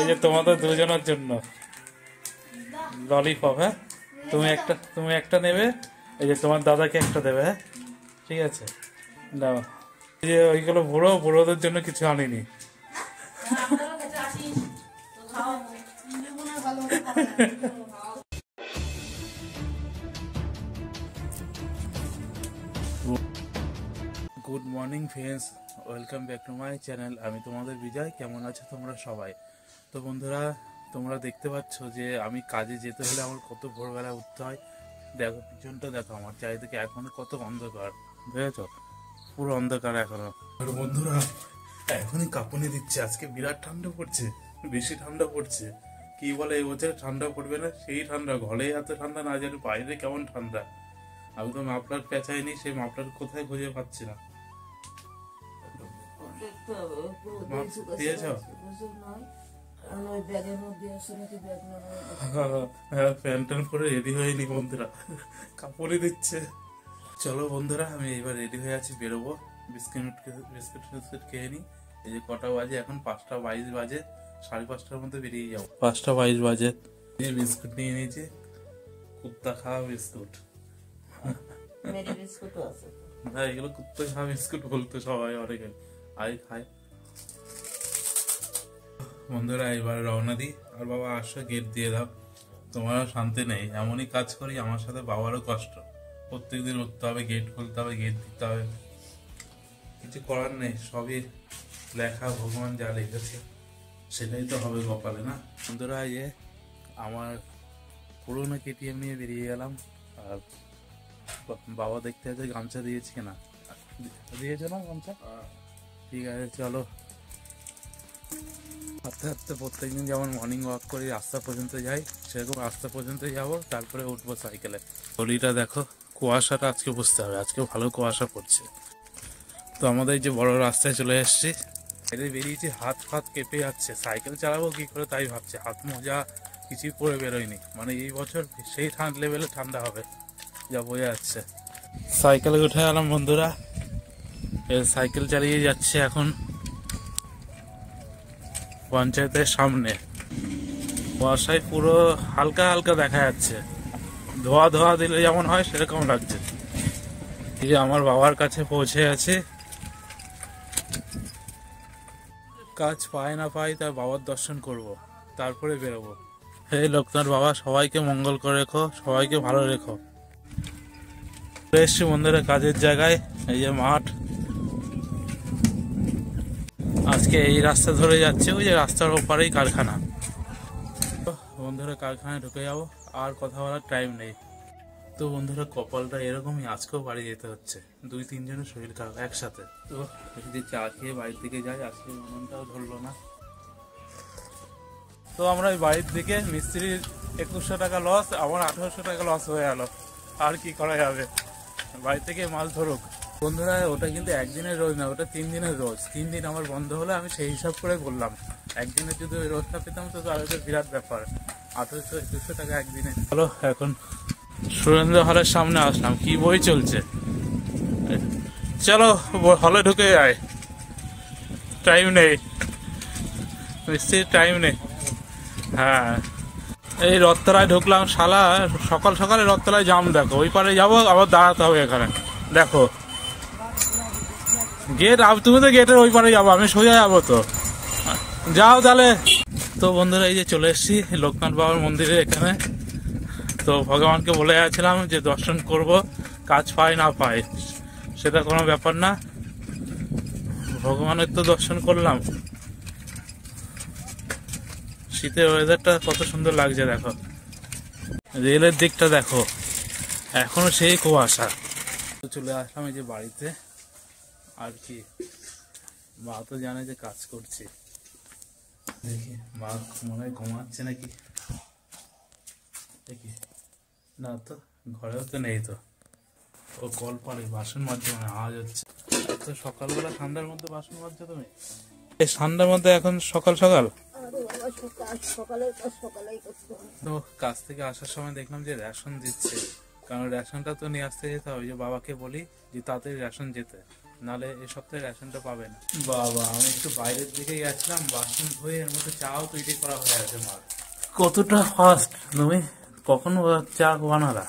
এই যে তোমাদের দুজনের জন্য ললিপপ। হ্যাঁ, তুমি একটা নেবে, এই যে তোমার দাদাকে একটা দেবে। হ্যাঁ ঠিক আছে, দাও। এই যে ওইগুলো বুড়োদের জন্য কিছু আনিনি। Good morning friends, welcome back to my channel. আমি তোমাদের বিজয়। কেমন আছো তোমরা সবাই? তো বন্ধুরা, তোমরা দেখতে পাচ্ছ যে আমি কাজে যেতে হলে আমার কত ভোরবেলা উঠতে হয়। দেখো পিছনটা, দেখো আমার চারিদিকে এখনো কত অন্ধকার, বুঝেছ? পুরো অন্ধকার এখনো। বন্ধুরা এখনই কাঁপুনি দিচ্ছে, আজকে বিরাট ঠান্ডা পড়ছে, বেশি ঠান্ডা পড়ছে। কি বলে এই বছর ঠান্ডা পড়বে না, সেই ঠান্ডা। ঘরে এত ঠান্ডা না জানি বাইরে কেমন ঠান্ডা। আমি তো মাফলার পেঁচাইনি, সেই মাফলার কোথায় খুঁজে পাচ্ছি না। ফ্যান ট্যান পরে রেডি হয়নি বন্ধুরা, কাপড়ে দিচ্ছে। চলো বন্ধুরা, আমি এবার রেডি হয়ে আছি, বেরোবো। বিস্কুট খেয়ে নি। এই যে কটা বাজে এখন, 5টা 22 বাজে। 5:30টার মধ্যে বেরিয়ে যাবো। 5টা 22 বাজে। বিস্কুট নিয়ে নিয়েছি, কুত্তা খাওয়া বিস্কুট। হ্যাঁ, এগুলো কুত্তা খাওয়া বিস্কুট বলতো সবাই, অনেকে আই খায়। বন্ধুরা এবার রওনা দিই। আর বাবা আসো, গেট দিয়ে দাও। তোমারও শান্তি নেই, এমনই কাজ করি। আমার সাথে বাবারও কষ্ট, প্রত্যেকদিন উঠতে হবে, গেট খুলতে হবে, গেট দিতে হবে। কিছু করার নেই, সবই লেখা, ভগবান যা লিখেছে সেটাই তো হবে কপালে, না? বন্ধুরা এই যে আমার পুরোনো কেটিএম নিয়ে বেরিয়ে গেলাম। আর বাবা দেখতে আছে গামছা দিয়েছি কিনা। দিয়েছে না গামছা? ঠিক আছে, চলো। হাঁটতে হাঁটতে প্রত্যেকদিন যেমন মর্নিং ওয়াক করি, রাস্তা পর্যন্ত যাই, সেরকম রাস্তা পর্যন্ত যাবো, তারপরে উঠবো সাইকেলে। গলিটা দেখো, কুয়াশাটা আজকে বুঝতে হবে, আজকে ভালো কুয়াশা পড়ছে। তো আমাদের যে বড় রাস্তায় চলে এসেছি, বাইরে বেরিয়েছি, হাত ফাত কেঁপে যাচ্ছে। সাইকেল চালাবো কি করে তাই ভাবছি, হাত মোজা কিছুই পরে বেরোয়নি। মানে এই বছর সেই লেভেলে ঠান্ডা হবে যা বোঝা যাচ্ছে। সাইকেলে উঠে গেলাম বন্ধুরা, সাইকেল চালিয়ে যাচ্ছে এখন পঞ্চায়েতের সামনে। কুয়াশায় পুরো হালকা হালকা দেখা যাচ্ছে, ধোয়া ধোয়া দিলে যেমন হয় সেরকম লাগছে। এই যে আমার বাবার কাছে পৌঁছে গেছে। কাজ পাই না পাই, তার বাবার দর্শন করব, তারপরে বেরোবো। হে লোকনাথ বাবা, সবাইকে মঙ্গল করে রেখো, সবাইকে ভালো রেখো। এসছি বন্ধুরা কাজের জায়গায়, এই যে মাঠ। আজকে এই রাস্তা ধরে যাচ্ছে, ওই যে রাস্তার ওপারেই কারখানা। বন্ধুরা কারখানায় ঢুকে যাবো, আর কথা বলার টাইম নেই। তো বন্ধুরা কপালটা এরকমই, আজকেও বাড়ি যেতে হচ্ছে। 2-3 জনের শরীর খারাপ একসাথে। তো যদি চা খেয়ে বাড়ির দিকে যাই, আজকে মনটাও ধরলো না। তো আমরা ওই বাড়ির দিকে, মিস্ত্রির 2100 টাকা লস, আমার 1800 টাকা লস হয়ে গেল। আর কি করা যাবে, বাড়ি থেকে মাছ ধরুক। বন্ধুরা ওটা কিন্তু একদিনের রোজ না, ওটা 3 দিনের রোজ। 3 দিন আমার বন্ধ হলে আমি সেই হিসাব করে বললাম। একদিনে যদি ওই রোজটা পেতাম তো আর একটা বিরাট ব্যাপার। 1800-2100 টাকা একদিনে। চলো এখন সুরেন্দ্র হলের সামনে আসলাম, কি বই চলছে। চলো হলে ঢুকে যায়, টাইম নেই, মিস্ত্রির টাইম নেই। হ্যাঁ, এই রথতলায় ঢুকলাম। শালা সকাল সকালে রথতলায় জাম, দেখো। ওই পারে যাবো, আবার দাঁড়াতে হবে এখানে, দেখো গেট। তুমি তো গেটের ওই পারে যাবো, আমি সোজা যাবো। তো যাও তাহলে। তো বন্ধুরা এই যে চলে এসেছি লোকনাথ বাবার মন্দিরে এখানে। তো ভগবানকে বলে যাচ্ছিলাম যে দর্শন করব, কাজ পাই না পাই সেটা কোনো ব্যাপার না, ভগবানের তো দর্শন করলাম। শীতের ওয়েদারটা কত সুন্দর লাগছে দেখো, রেলের দিকটা দেখো, এখনো সেই কুয়াশা। চলে আসলাম এই যে বাড়িতে। আর কি, মা তো জানে যে কাজ করছি। দেখি মা মনে হয় ঘুমাচ্ছে নাকি, দেখি না তো, ঘরেও তো নেই। তো ও কল পারে, বাসন মাজছে, মানে আওয়াজ হচ্ছে। তো সকালবেলা ঠান্ডার মধ্যে বাসন মাজছো তুমি? এই ঠান্ডার মধ্যে এখন সকাল সকাল? তো কাজ থেকে আসার সময় দেখলাম যে রেশন দিচ্ছে, কারণ রেশনটা তো নিয়ে আসতে যেতে হবে। যে বাবাকে বলি যে তাড়াতাড়ি রেশন যেতে, নালে এ সপ্তাহে রেশনটা পাবে না। বাবা, আমি একটু বাইরের দিকে গেছিলাম, বাসন ধুয়ে এর মধ্যে চাও তৈরি করা হয়ে আছে। মার কতটা ফাস্ট, তুমি কখন চা বানালা?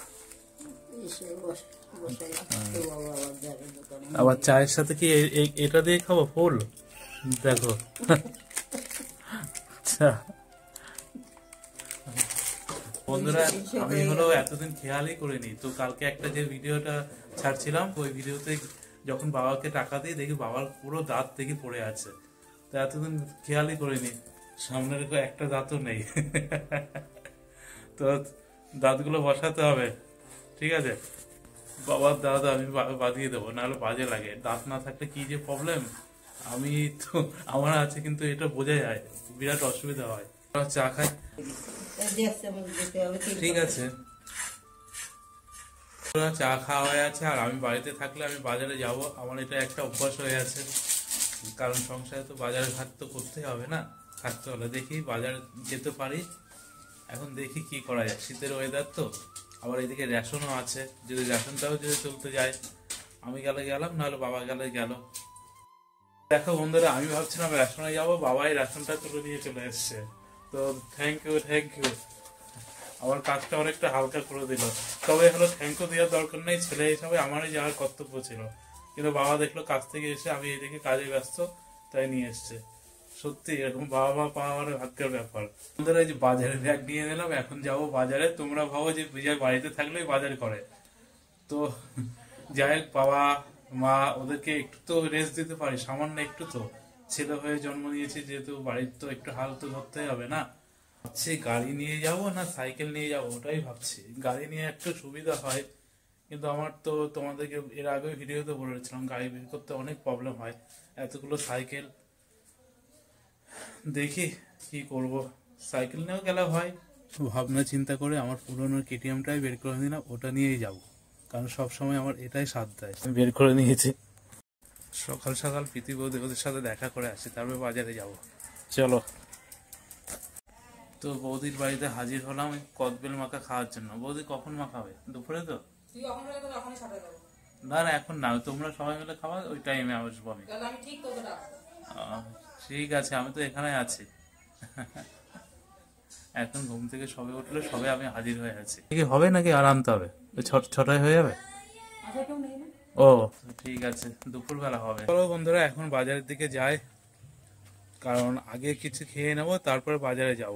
আবার চায়ের সাথে কি এটা দিয়ে খাবো? ফুল দেখো। আচ্ছা বন্ধুরা, আমি হলো এতদিন খেয়ালই করিনি তো, কালকে একটা যে ভিডিওটা ছাড়ছিলাম ওই ভিডিওতে যখন বাবাকে টাকা দিই দেখি বাবার পুরো দাঁত দেখি পড়ে আছে। তো এতদিন খেয়ালই করিনি, সামনের একটা দাঁতও নেই। তো দাঁতগুলো বসাতে হবে, ঠিক আছে? বাবার দাঁত আমি বাঁধিয়ে দেবো, নাহলে বাজে লাগে। দাঁত না থাকলে কি যে প্রবলেম, আমি তো আমার আছে কিন্তু এটা বোঝা যায়, বিরাট অসুবিধা হয়। চা খাই, ঠিক আছে? চা খাওয়া হয়ে আছে, আর আমি বাড়িতে থাকলে আমি বাজারে যাব, আমার এটা একটা অভ্যাস হয়ে আছে। কারণ সংসারে তো বাজারে ঘাট তো করতেই হবে না, থাকতে হলে। দেখি বাজার যেতে পারি, এখন দেখি কি করা যায়। শীতের ওয়েদার তো, আবার এদিকে রেশনও আছে, যদি রেশনটাও যদি চলতে যায়, আমি গেলে গেলাম, নাহলে বাবা গেলে গেল। দেখো বন্ধুরা, আমি ভাবছিলাম রেশনে যাবো, বাবাই রেশনটা তুলে নিয়ে চলে এসছে। তো থ্যাংক ইউ, থ্যাংক ইউ, আমার কাজটা অনেকটা হালকা করে দিল। তবে হলো থ্যাংক ইউ দেওয়ার দরকার নেই, ছেলে হিসাবে আমারই যাওয়ার কর্তব্য ছিল। কিন্তু বাবা দেখলো কাজ থেকে এসে আমি এদিকে কাজে ব্যস্ত, তাই নিয়ে এসছে। সত্যি এরকম বাবা মা পাওয়া মানে ভাগ্যের ব্যাপার। বন্ধুরা, এই যে বাজারে ব্যাগ নিয়ে নিলাম, এখন যাবো বাজারে। তোমরা ভাবো যে বিজয় বাড়িতে থাকলেই বাজার করে, তো যাই হোক, বাবা মা ওদেরকে একটু তো রেস্ট দিতে পারি, সামান্য একটু তো। ছেলে হয়ে জন্ম নিয়েছে যেহেতু, বাড়ির তো একটু হাল তো ধরতে হবে না। ভাবছি গাড়ি নিয়ে যাব না সাইকেল নিয়ে যাব, ওটাই ভাবছি। গাড়ি নিয়ে একটু সুবিধা হয়, কিন্তু আমার তো তোমাদেরকে এর আগে ভিডিওতে বলেছিলাম গাড়ি বের করতে অনেক প্রবলেম হয়, এতগুলো সাইকেল। দেখি কি করব, সাইকেল নিয়েও গেলে হয়। ভাবনা চিন্তা করে আমার পুরোনো কেটিএমটাই বের করে নিলাম, ওটা নিয়েই যাব, কারণ সবসময় আমার এটাই সাথ দেয়। আমি বের করে নিয়েছি। সকাল সকাল প্রীতি বৌদি ওদের সাথে দেখা করে আসি, তারপরে বাজারে যাব। চলো। তো বৌদির বাড়িতে হাজির হলাম কদবেল মাখা খাওয়ার জন্য। বৌদি কখন মাখাবে? দুপুরে তো? না না, এখন না, তোমরা সবাই মিলে খাওয়া, ওই টাইমে আসবো আমি। ঠিক আছে, আমি তো এখানে আছি। এখন ঘুম থেকে সবে উঠলে সবে আমি হাজির হয়ে আছি। হবে নাকি আর আনতে হবে? ছটায় হয়ে যাবে? ও ঠিক আছে, দুপুর বেলা হবে। চলো বন্ধুরা, এখন বাজারের দিকে যাই, কারণ আগে কিছু খেয়ে নেবো, তারপরে বাজারে যাব।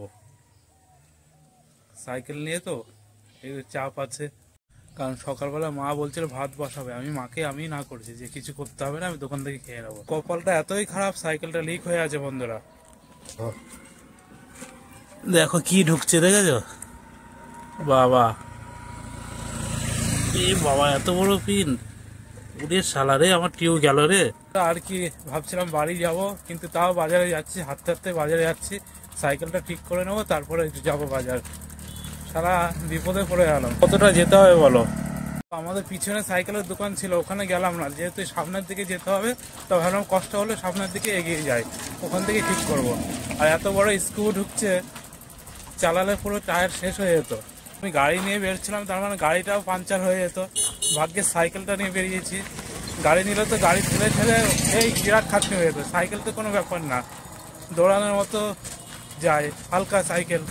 সাইকেল নিয়ে তো এই চাপ আছে, কারণ সকালবেলা মা বলছিল ভাত বসাবে, আমি না করেছি যে কিছু করতে হবে না, আমি দোকান থেকে খেয়ে নেবো। কপালটা এতই খারাপ, সাইকেলটা লিক হয়ে আছে বন্ধুরা। দেখো কি ঢুকছে, দেখেছো? বাবা, বাবা এত বড় পিন, উড়ে সালারে আমার টিউ গেল রে। আর কি ভাবছিলাম বাড়ি যাব, কিন্তু তাও বাজারে যাচ্ছি, হাঁটতে হাঁটতে বাজারে যাচ্ছি। সাইকেলটা ঠিক করে নেবো, তারপরে যাবো বাজার। সারা বিপদে পড়ে গেলাম। কতটা যেতে হবে বলো? আমাদের পিছনে সাইকেলের দোকান ছিল, ওখানে গেলাম না, যেহেতু সামনের দিকে যেতে হবে। তো ভাবলাম কষ্ট হলে সামনের দিকে এগিয়ে যাই, ওখান থেকে ঠিক করব। আর এত বড় স্ক্রু ঢুকছে, চালালে পুরো টায়ার শেষ হয়ে যেত। আমি গাড়ি নিয়ে বেরোচ্ছিলাম, তার মানে গাড়িটাও পাঞ্চার হয়ে যেত। ভাগ্যে সাইকেলটা নিয়ে বেরিয়েছি, গাড়ি নিলে তো গাড়ি ঠেলে ঠেলে এই বিরাট খাটনি হয়ে যেত। সাইকেল তো কোনো ব্যাপার না, দৌড়ানোর মতো যায়, হালকা সাইকেল।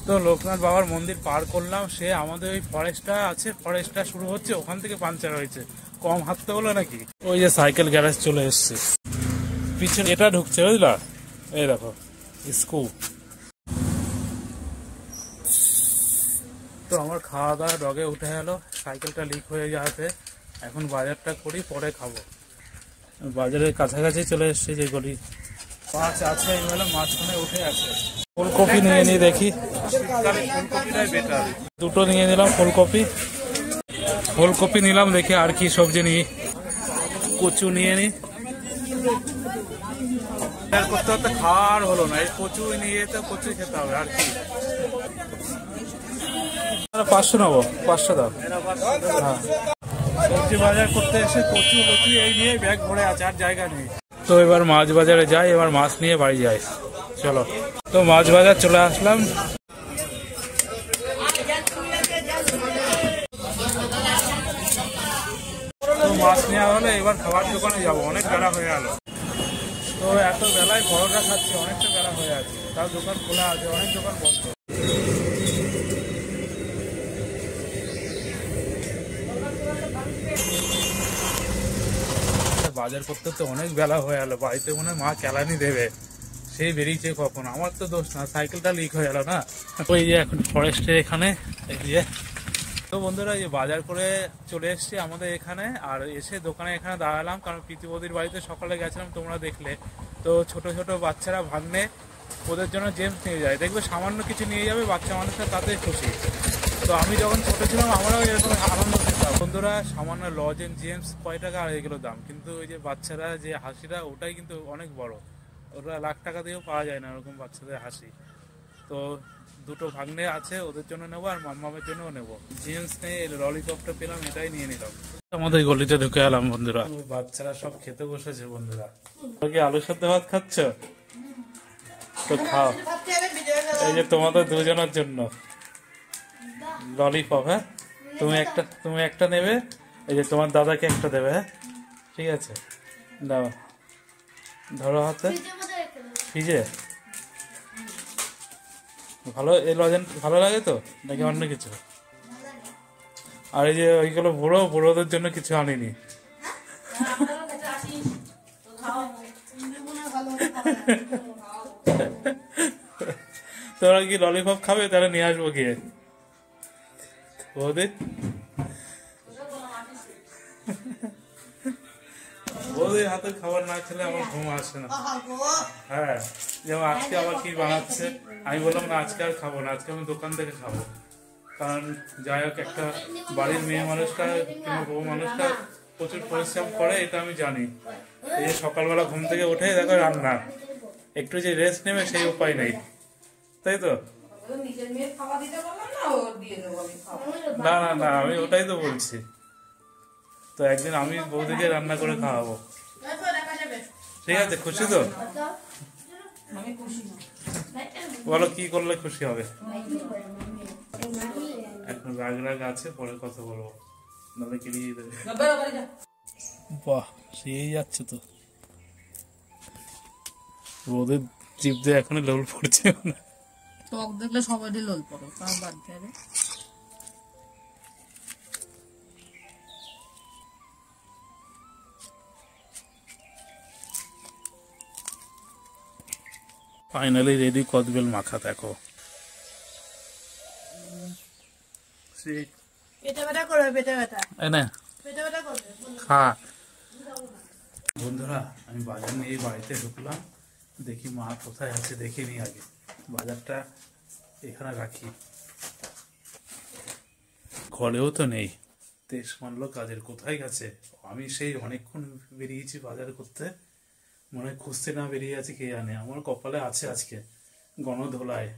তো লোকনাথ বাবার মন্দির পার করলাম, সে আমাদের ওই ফরেস্টটা আছে, ফরেস্টটা শুরু হচ্ছে, ওখান থেকে পাঞ্চার হয়েছে। কম হাঁটতে হলো নাকি? ওই যে সাইকেল গ্যারেজ চলে এসছে, পিছনে এটা ঢুকছে, বুঝলা? এই দেখো স্কু। তো আমার খাওয়া দাওয়া ডগে উঠে গেল, সাইকেলটা লিক হয়ে যাওয়াতে। এখন বাজারটা করি, পরে খাবো। বাজারের কাছাকাছি চলে এসছে, যেগুলি মাছ আছে এইগুলো মাঝখানে উঠে আছে। ফুলকপি নিয়ে নিই, দেখি ফুলকপিটাই বেটার। দুটো নিয়ে নিলাম ফুলকপি নিলাম, দেখি আর কি সবজি নিই। কচু নিয়ে নিই, করতে করতে খাওয়ার হলো না, এই কচু নিয়ে তো কচু খেতে হবে আর কি। 500 নেবো, 500 দাও। হ্যাঁ, সবজি বাজার করতে এসে কচু লচু এই নিয়ে ব্যাগ ভরে আছে, আর জায়গা নেই। তো এবার মাছ বাজারে যাই, এবার মাছ নিয়ে বাড়ি যাই। চলো, তো মাছ বাজার চলে আসলাম। মাছ নেওয়া হলে এবার খাবার দোকানে যাবো, অনেক বেলা হয়ে গেল। তো এত বেলায় পরোটা খাচ্ছি, অনেকটা বেলা হয়ে আছে, তার দোকান খোলা আছে, অনেক দোকান বন্ধ। বাজার করতে তো অনেক বেলা হয়ে গেল, বাড়িতে মনে হয় মা কেলানি দেবে, সেই বেরিয়েছে কখন। আমার তো দোষ না, সাইকেলটা লিক হয়ে গেল না। ওই যে এখন ফরেস্টের এখানে এই যে। তো বন্ধুরা এই বাজার করে চলে এসেছি আমাদের এখানে, আর এসে দোকানে এখানে দাঁড়ালাম, কারণ প্রীতিবদির বাড়িতে সকালে গেছিলাম, তোমরা দেখলে। তো ছোট ছোট বাচ্চারা ভাগ্নে ওদের জন্য জেমস নিয়ে যায়, দেখবে সামান্য কিছু নিয়ে যাবে, বাচ্চা মানুষরা তাতে খুশি। তো আমি যখন ছোট ছিলাম আমরাও এরকম আনন্দ পেতাম। বন্ধুরা সামান্য লজ এন্ড জেমস কয় টাকা আর এগুলো দাম, কিন্তু ওই যে বাচ্চারা যে হাসিটা ওটাই কিন্তু অনেক বড়, ওরা লাখ টাকা দিয়েও পাওয়া যায় না ওরকম বাচ্চাদের হাসি। তো দুটো ভাগ্নে আছে, ওদের জন্য নেবো, আর মাম্মামের জন্যও নেবো। জিন্স নেই, ললিপপটা পেলাম, এটাই নিয়ে নিলাম। আমাদের গলিতে ঢুকে এলাম বন্ধুরা, বাচ্চারা সব খেতে বসেছে। বন্ধুরা কি আলু সেদ্ধ ভাত খাচ্ছ? তো খাও, এই যে তোমাদের দুজনের জন্য ললিপপ। হ্যাঁ, তুমি একটা নেবে, এই যে তোমার দাদাকে একটা দেবে। হ্যাঁ ঠিক আছে, দাও, ধরো হাতে। ফ্রিজে ভালো, এই লজেন ভালো লাগে তো নাকি অন্য কিছু? আর এই যে ওইগুলো বুড়োদের জন্য কিছু আনিনি। তোমরা কি ললিপপ খাবে? তাহলে নিয়ে আসবো গিয়ে। বৌদির হাতের খাবার না খেলে আমার ঘুম আসে না। হ্যাঁ, যেমন আজকে আবার কি বানাচ্ছে, আমি বললাম না আজকে আর খাবো না, আজকে আমি দোকান থেকে খাবো। কারণ যাই হোক, একটা বাড়ির মেয়ে মানুষটা কিংবা বউ মানুষটা প্রচুর পরিশ্রম করে, এটা আমি জানি। এই যে সকালবেলা ঘুম থেকে উঠে দেখো রান্না, একটু যে রেস্ট নেবে সেই উপায় নেই, তাই তো? না না না, আমি ওটাই তো বলছি। তো একদিন আমি বৌদিকে রান্না করে খাওয়াবো, ঠিক আছে? খুশি তো? বলো কি করলে খুশি হবে? এখন রাগ রাগ আছে, পরে কথা বলবো, নাহলে কিরিয়ে দেবে। বাহ, সেই যাচ্ছে তো। ওদের জিভ দিয়ে এখনো লোল পড়ছে না। টক দেখলে সবারই লোল পড়ে, তার বাদ দেবে। ফাইনালি রেডি কদবেল মাখা, দেখো। খা বন্ধুরা, আমি বাজার নিয়ে বাড়িতে ঢুকলাম, দেখি মা কোথায় আছে, দেখে নি আগে। বাজারটা এখানে রাখি, ঘরেও তো নেই। তেজ মানলো কাজের, কোথায় গেছে? আমি সেই অনেকক্ষণ বেরিয়েছি বাজার করতে, মনে হয় খুঁজতে না বেরিয়ে আছে কে জানে। আমার কপালে আছে আজকে গণধোলায়।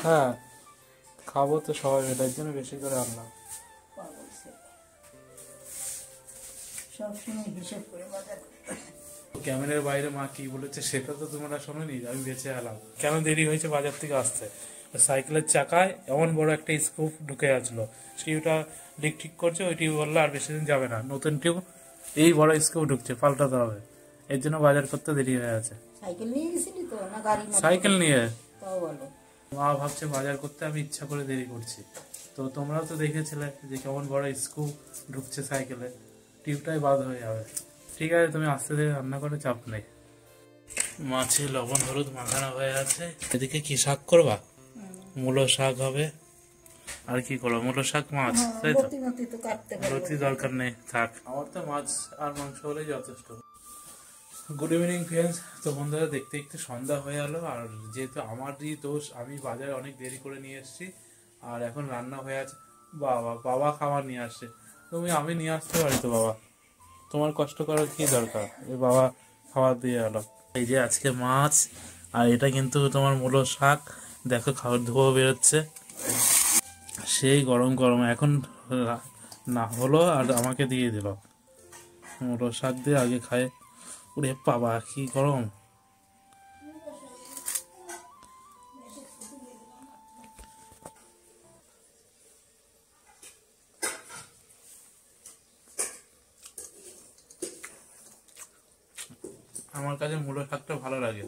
হ্যাঁ খাবো তো সবাই মিলে, এর জন্য বেশি করে আনলাম। ক্যামেরার বাইরে মা কি বলেছে সেটা তো তোমরা শোনোনি, আমি বেঁচে এলাম। কেন দেরি হয়েছে বাজার থেকে আসতে? সাইকেলের চাকায় এমন বড় একটা স্ক্রু ঢুকে আসলো, টিউবটা লিক ঠিক করছে, ওই টিউব বললো আর বেশি দিন যাবে না, নতুন টিউব এই বড় স্ক্রু ঢুকছে, পাল্টাতে হবে। এর জন্য বাজার করতে দেরি হয়ে আছে। সাইকেল নিয়ে গেছিলি তো না গাড়ি? সাইকেল নিয়ে। তাও বলো, মা ভাবছে বাজার করতে আমি ইচ্ছা করে দেরি করছি। তো তোমরাও তো দেখেছিলে যে কেমন বড় স্ক্রু ঢুকছে সাইকেলে, টিউবটাই বাদ হয়ে যাবে। ঠিক আছে, তুমি আস্তে ধীরে রান্না করে, চাপ নেই। মাছে লবণ হলুদ মাখানো হয়ে আছে। এদিকে কি শাক করবা? মূলো শাক হবে। আর কি করবো? মূলো শাক, মাছ, তাই তো? লতি দরকার নেই, থাক। আমার তো মাছ আর মাংস হলেই যথেষ্ট। Good evening friends. তো বন্ধুরা দেখতে দেখতে সন্ধ্যা হয়ে গেল, আর যেহেতু আমারই দোষ, আমি বাজারে অনেক দেরি করে নিয়ে এসেছি, আর এখন রান্না হয়ে আছে। বাবা খাবার নিয়ে আসছে। আমি নিয়ে আসতে পারি তো বাবা, তোমার কষ্ট করার কি দরকার? এই বাবা খাবার দিয়ে গেল। এই যে আজকে মাছ, আর এটা কিন্তু তোমার মূলো শাক, দেখো খাবার ধোয়া বেরোচ্ছে। সেই গরম গরম এখন না হলো আর আমাকে দিয়ে দিল। মুলো শাক দিয়ে আগে খায়। ওরে বাবা কি গরম! আমার কাছে মূলো শাকটা ভালো লাগে,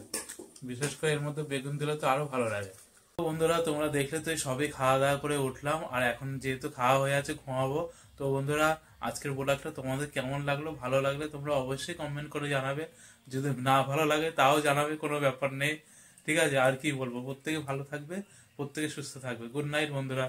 বিশেষ করে এর মধ্যে বেগুন দিলে তো আরো ভালো লাগে। তো বন্ধুরা তোমরা দেখলে তো এই সবে খাওয়া দাওয়া করে উঠলাম, আর এখন যেহেতু খাওয়া হয়ে আছে ঘুমাবো। তো বন্ধুরা আজকের ব্লগটা তোমাদের কেমন লাগলো, ভালো লাগলে তোমরা অবশ্যই কমেন্ট করে জানাবে, যদি না ভালো লাগে তাও জানাবে, কোনো ব্যাপার নেই। ঠিক আছে, আর কি বলবো, প্রত্যেকে ভালো থাকবে, প্রত্যেকে সুস্থ থাকবে। গুড নাইট বন্ধুরা।